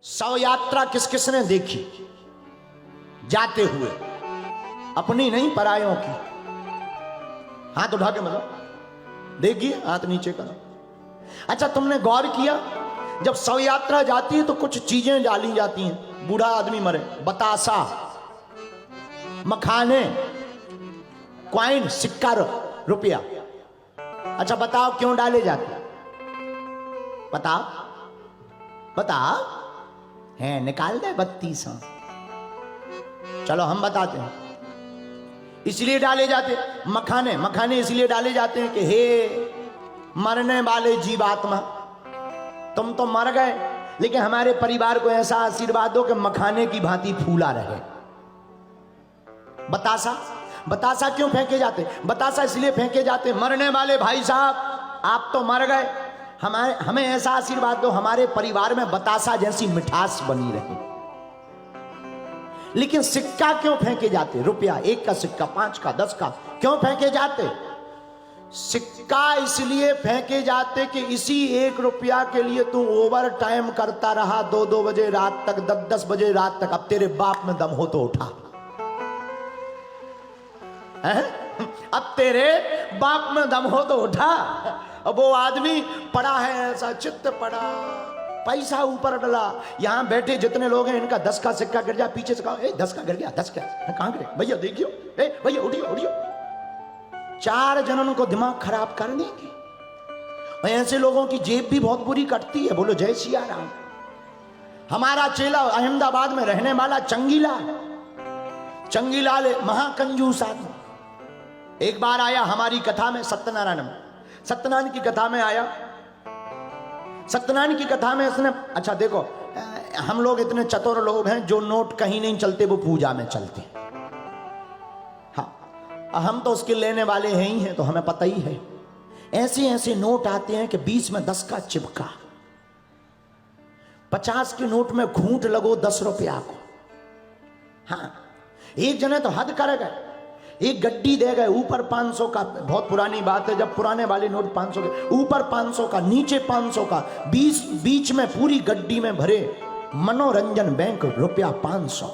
शव यात्रा किस किसने देखी जाते हुए? अपनी नहीं, परायों की। हाथ उठा के मतलब देखिए, हाथ नीचे करो। अच्छा, तुमने गौर किया जब शव यात्रा जाती है तो कुछ चीजें डाली जाती हैं। बूढ़ा आदमी मरे, बतासा, मखाने, क्वाइन, सिक्का, रुपया। अच्छा बताओ क्यों डाले जाते? बताओ बताओ। है निकाल दे 3200। चलो हम बताते हैं। इसलिए डाले जाते मखाने। मखाने इसलिए डाले जाते हैं कि हे मरने वाले जीवात्मा, तुम तो मर गए, लेकिन हमारे परिवार को ऐसा आशीर्वाद दो कि मखाने की भांति फूला रहे। बतासा, बतासा क्यों फेंके जाते? बतासा इसलिए फेंके जाते, मरने वाले भाई साहब आप तो मर गए, हमें ऐसा आशीर्वाद दो हमारे परिवार में बतासा जैसी मिठास बनी रहे। लेकिन सिक्का क्यों फेंके जाते? रुपया, 1 का सिक्का, 5 का, 10 का, क्यों फेंके जाते? सिक्का इसलिए फेंके जाते कि इसी 1 रुपया के लिए तू ओवर टाइम करता रहा 2-2 बजे रात तक, 10-10 बजे रात तक। अब तेरे बाप में दम हो तो उठा। अब तेरे बाप में दम हो तो उठा। अब वो आदमी पड़ा है ऐसा, चित्त पड़ा, पैसा ऊपर डला। यहां बैठे जितने लोग हैं इनका 10 का सिक्का गिर जाए, पीछे से कहा 10 का गिर गया, 10 का कहां गिरे भैया, देखियो, भैया उठियो उठियो। 4 जनों को दिमाग खराब कर देंगे। ऐसे लोगों की जेब भी बहुत बुरी कटती है। बोलो जय सिया राम। हमारा चेला अहमदाबाद में रहने वाला चंगीलाल, चंगीलाल महाकंजूस आदमी, एक बार आया हमारी कथा में, सत्यनारायण में, सत्यनारायण की कथा में आया। सत्यनारायण की कथा में इसने, अच्छा देखो, हम लोग इतने चतुर लोग हैं, जो नोट कहीं नहीं चलते वो पूजा में चलते। हाँ, हम तो उसके लेने वाले हैं ही हैं, तो हमें पता ही है। ऐसे ऐसे नोट आते हैं कि 20 में 10 का चिपका, 50 के नोट में घूंट लगो 10 रुपया को। हाँ, एक जने तो हद कर गए, एक गड्डी दे गए, ऊपर 500 का। बहुत पुरानी बात है, जब पुराने वाले नोट 500 के, ऊपर 500 का, नीचे 500 का, बीच में पूरी गड्डी में भरे मनोरंजन बैंक, रुपया 500।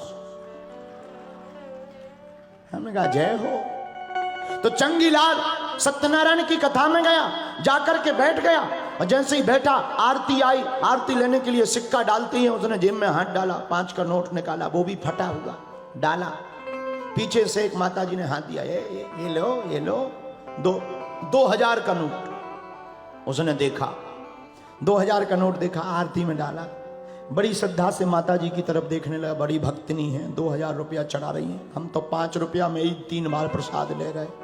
हमने कहा जय हो। तो चंगीलाल सत्यनारायण की कथा में गया, जाकर के बैठ गया, और जैसे ही बैठा आरती आई, आरती लेने के लिए सिक्का डालती है, उसने जेब में हाथ डाला, 5 का नोट निकाला, वो भी फटा हुआ, डाला। पीछे से एक माता जी ने हाथ दिया, ये लो, ये लो, 2000 का नोट। उसने देखा 2000 का नोट, देखा, आरती में डाला, बड़ी श्रद्धा से माता जी की तरफ देखने लगा। बड़ी भक्तनी है, 2000 रुपया चढ़ा रही है, हम तो 5 रुपया में ही 3 बार प्रसाद ले रहे।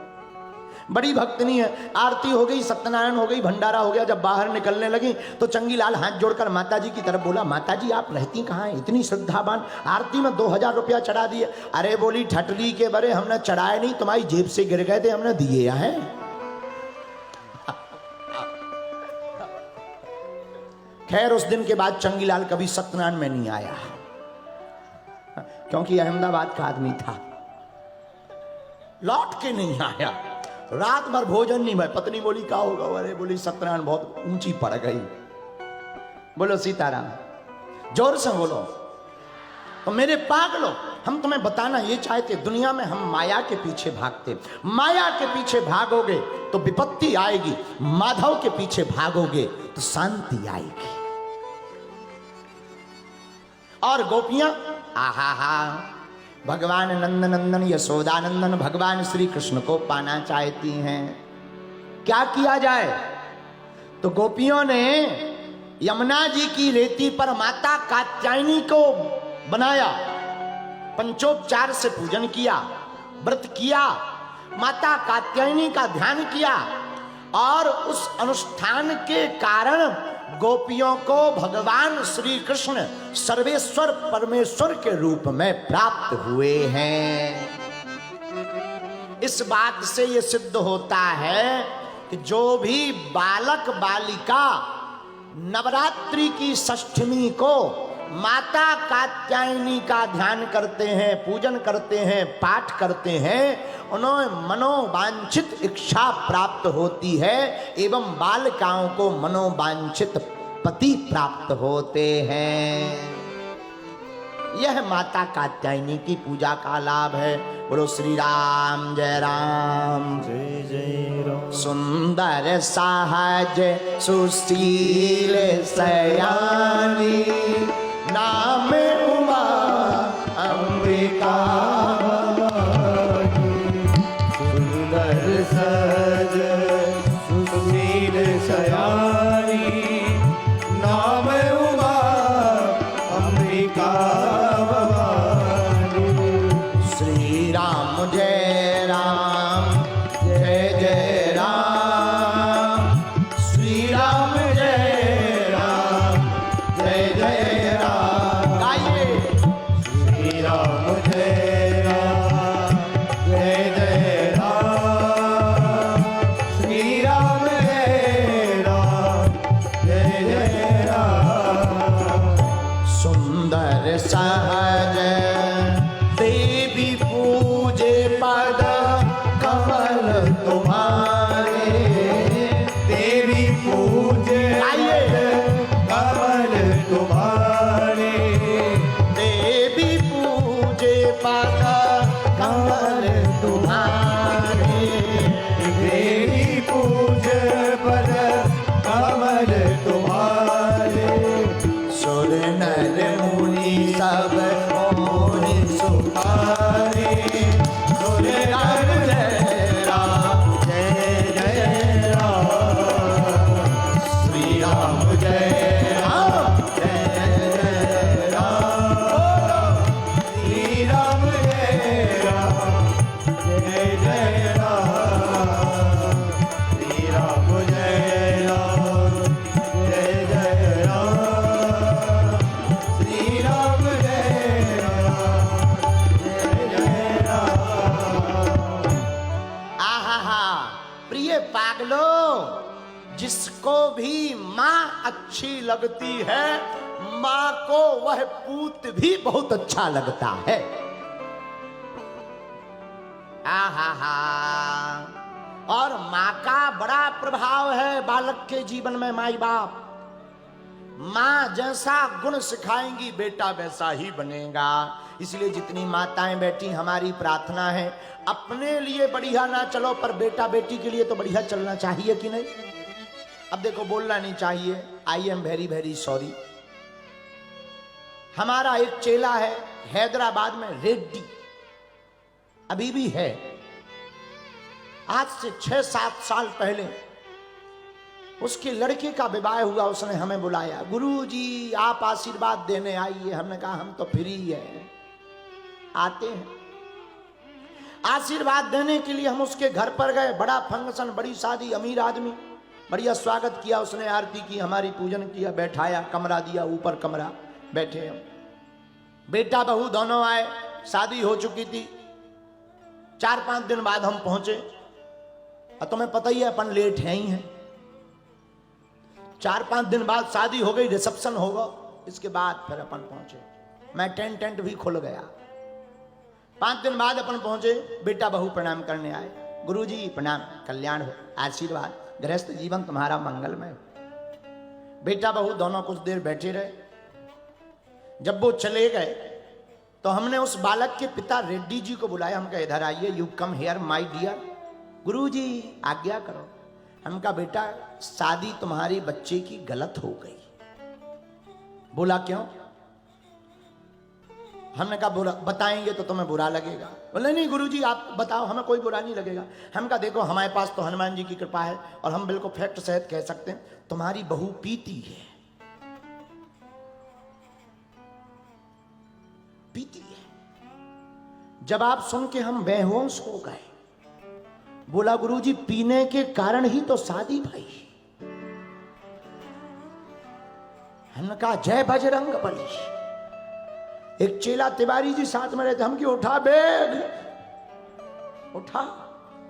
बड़ी भक्तनी है। आरती हो गई, सत्यनारायण हो गई, भंडारा हो गया। जब बाहर निकलने लगी तो चंगीलाल हाथ जोड़कर माता जी की तरफ बोला, माता जी आप रहती कहाँ हैं, इतनी श्रद्धावान, आरती में 2000 रुपया चढ़ा दिए। अरे बोली, ठटली के बरे, हमने चढ़ाए नहीं, तुम्हारी जेब से गिर गए थे, हमने दिए हैं। खैर उस दिन के बाद चंगीलाल कभी सत्यनारायण में नहीं आया, क्योंकि अहमदाबाद का आदमी था। लौट के नहीं आया, रात भर भोजन नहीं भाई। पत्नी बोली क्या होगा? अरे बोली सत्यनारायण बहुत ऊंची पड़ गई। बोलो सीताराम, जोर से बोलो। तो मेरे पागलो, हम तुम्हें बताना ये चाहते, दुनिया में हम माया के पीछे भागते। माया के पीछे भागोगे तो विपत्ति आएगी, माधव के पीछे भागोगे तो शांति आएगी। और गोपियां, आहा हा, भगवान नंद नंदन यशोदानंदन भगवान श्री कृष्ण को पाना चाहती हैं। क्या किया जाए? तो गोपियों ने यमुना जी की रेती पर माता कात्यायनी को बनाया, पंचोपचार से पूजन किया, व्रत किया, माता कात्यायनी का ध्यान किया, और उस अनुष्ठान के कारण गोपियों को भगवान श्री कृष्ण सर्वेश्वर परमेश्वर के रूप में प्राप्त हुए हैं। इस बात से यह सिद्ध होता है कि जो भी बालक बालिका नवरात्रि की षष्ठमी को माता कात्यायनी का ध्यान करते हैं, पूजन करते हैं, पाठ करते हैं, उन्हें मनोवांछित इच्छा प्राप्त होती है, एवं बालिकाओं को मनोवांछित पति प्राप्त होते हैं। यह माता कात्यायनी की पूजा का लाभ है। बोलो श्री राम जय राम जय जय राम। सुंदर सहज सुशील सयानी नाम उमा अंबिका सुंदर सहज सुशील सयानी नाम उमा अंबिका भवानी। श्री राम जय राम जय जय राम श्री राम जय राम जय जय राम। गाइए श्री राम जय राम जय जय राम। श्री राम जय राम जय जय राम। सुंदर सहज देवी पूजे पद कमल तुम्हारे। देवी पूजे कमल तुम्हारे। देवी पूजे पद कमल तुम्हारे। देवी पूजे पद कमल तुम्हारे। सुर नर मुनि सब मोहि सुखारे। सुर नर जय राम जय जय राम। श्री राम जय राम जय जय राम। श्री राम जय राम जय जय राम। श्री राम जय राम जय जय राम। श्री राम जय राम जय जय राम। आहा प्रिय पागलो, जिसको भी माँ अच्छी लगती है माँ को वह पूत भी बहुत अच्छा लगता है। आहा और माँ का बड़ा प्रभाव है बालक के जीवन में। माई बाप माँ जैसा गुण सिखाएंगी बेटा वैसा ही बनेगा। इसलिए जितनी माताएं बैठी हमारी प्रार्थना है अपने लिए बढ़िया ना चलो पर बेटा बेटी के लिए तो बढ़िया चलना चाहिए कि नहीं। अब देखो बोलना नहीं चाहिए, I am very very sorry. हमारा एक चेला है हैदराबाद में रेड्डी, अभी भी है। आज से 6-7 साल पहले उसके लड़के का विवाह हुआ, उसने हमें बुलाया, गुरुजी आप आशीर्वाद देने आइए। हमने कहा हम तो फ्री है, आते हैं। आशीर्वाद देने के लिए हम उसके घर पर गए। बड़ा फंक्शन, बड़ी शादी, अमीर आदमी, बढ़िया स्वागत किया उसने, आरती की, हमारी पूजन किया, बैठाया, कमरा दिया, ऊपर कमरा, बैठे हम। बेटा बहू दोनों आए, शादी हो चुकी थी। 4-5 दिन बाद हम पहुंचे। और तुम्हें पता ही है अपन लेट है ही हैं। 4-5 दिन बाद शादी हो गई, रिसेप्शन होगा, इसके बाद फिर अपन पहुंचे। मैं टेंट भी खुल गया। 5 दिन बाद अपन पहुंचे, बेटा बहू प्रणाम करने आए। गुरुजी प्रणाम, कल्याण हो, आशीर्वाद, गृहस्थ जीवन तुम्हारा मंगलमय हो। बेटा बहू दोनों कुछ देर बैठे रहे। जब वो चले गए तो हमने उस बालक के पिता रेड्डी जी को बुलाया। हम कहा इधर आइए, you come here my dear. गुरुजी आज्ञा करो। हम कहा बेटा शादी तुम्हारे बच्चे की गलत हो गई। बोला क्यों? हमने कहा बुरा बताएंगे तो तुम्हें बुरा लगेगा। बोले नहीं गुरुजी आप बताओ, हमें कोई बुरा नहीं लगेगा। हम कहा देखो हमारे पास तो हनुमान जी की कृपा है और हम बिल्कुल फैक्ट सहित कह सकते हैं तुम्हारी बहू पीती है, पीती है। जवाब सुन के हम बेहोश हो गए। बोला गुरुजी पीने के कारण ही तो शादी भाई। हमने कहा जय बजरंग बली। एक चेला तिवारी जी साथ में रहते, हम की उठा बैग, उठा।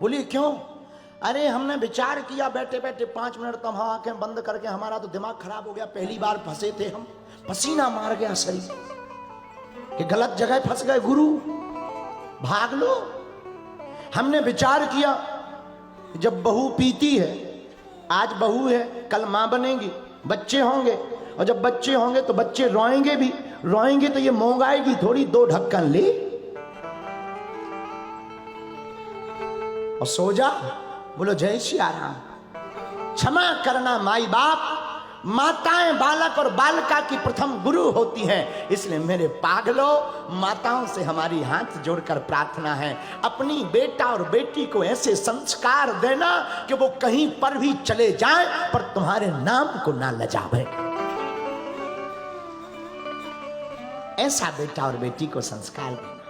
बोली क्यों? अरे हमने विचार किया बैठे बैठे 5 मिनट तो हम आंखें बंद करके, हमारा तो दिमाग खराब हो गया। पहली बार फंसे थे हम, पसीना मार गया शरीर कि गलत जगह फंस गए। गुरु भाग लो। हमने विचार किया जब बहू पीती है, आज बहू है कल मां बनेगी, बच्चे होंगे, और जब बच्चे होंगे तो बच्चे रोएंगे भी रोएंगे तो ये मोंगाएगी थोड़ी, 2 ढक्कन ले और सो जा। बोलो जय सिया राम। क्षमा करना माई बाप, माताएं बालक और बालिका की प्रथम गुरु होती हैं। इसलिए मेरे पागलों, माताओं से हमारी हाथ जोड़कर प्रार्थना है, अपनी बेटा और बेटी को ऐसे संस्कार देना कि वो कहीं पर भी चले जाएं पर तुम्हारे नाम को ना लजावे। ऐसा बेटा और बेटी को संस्कार देना।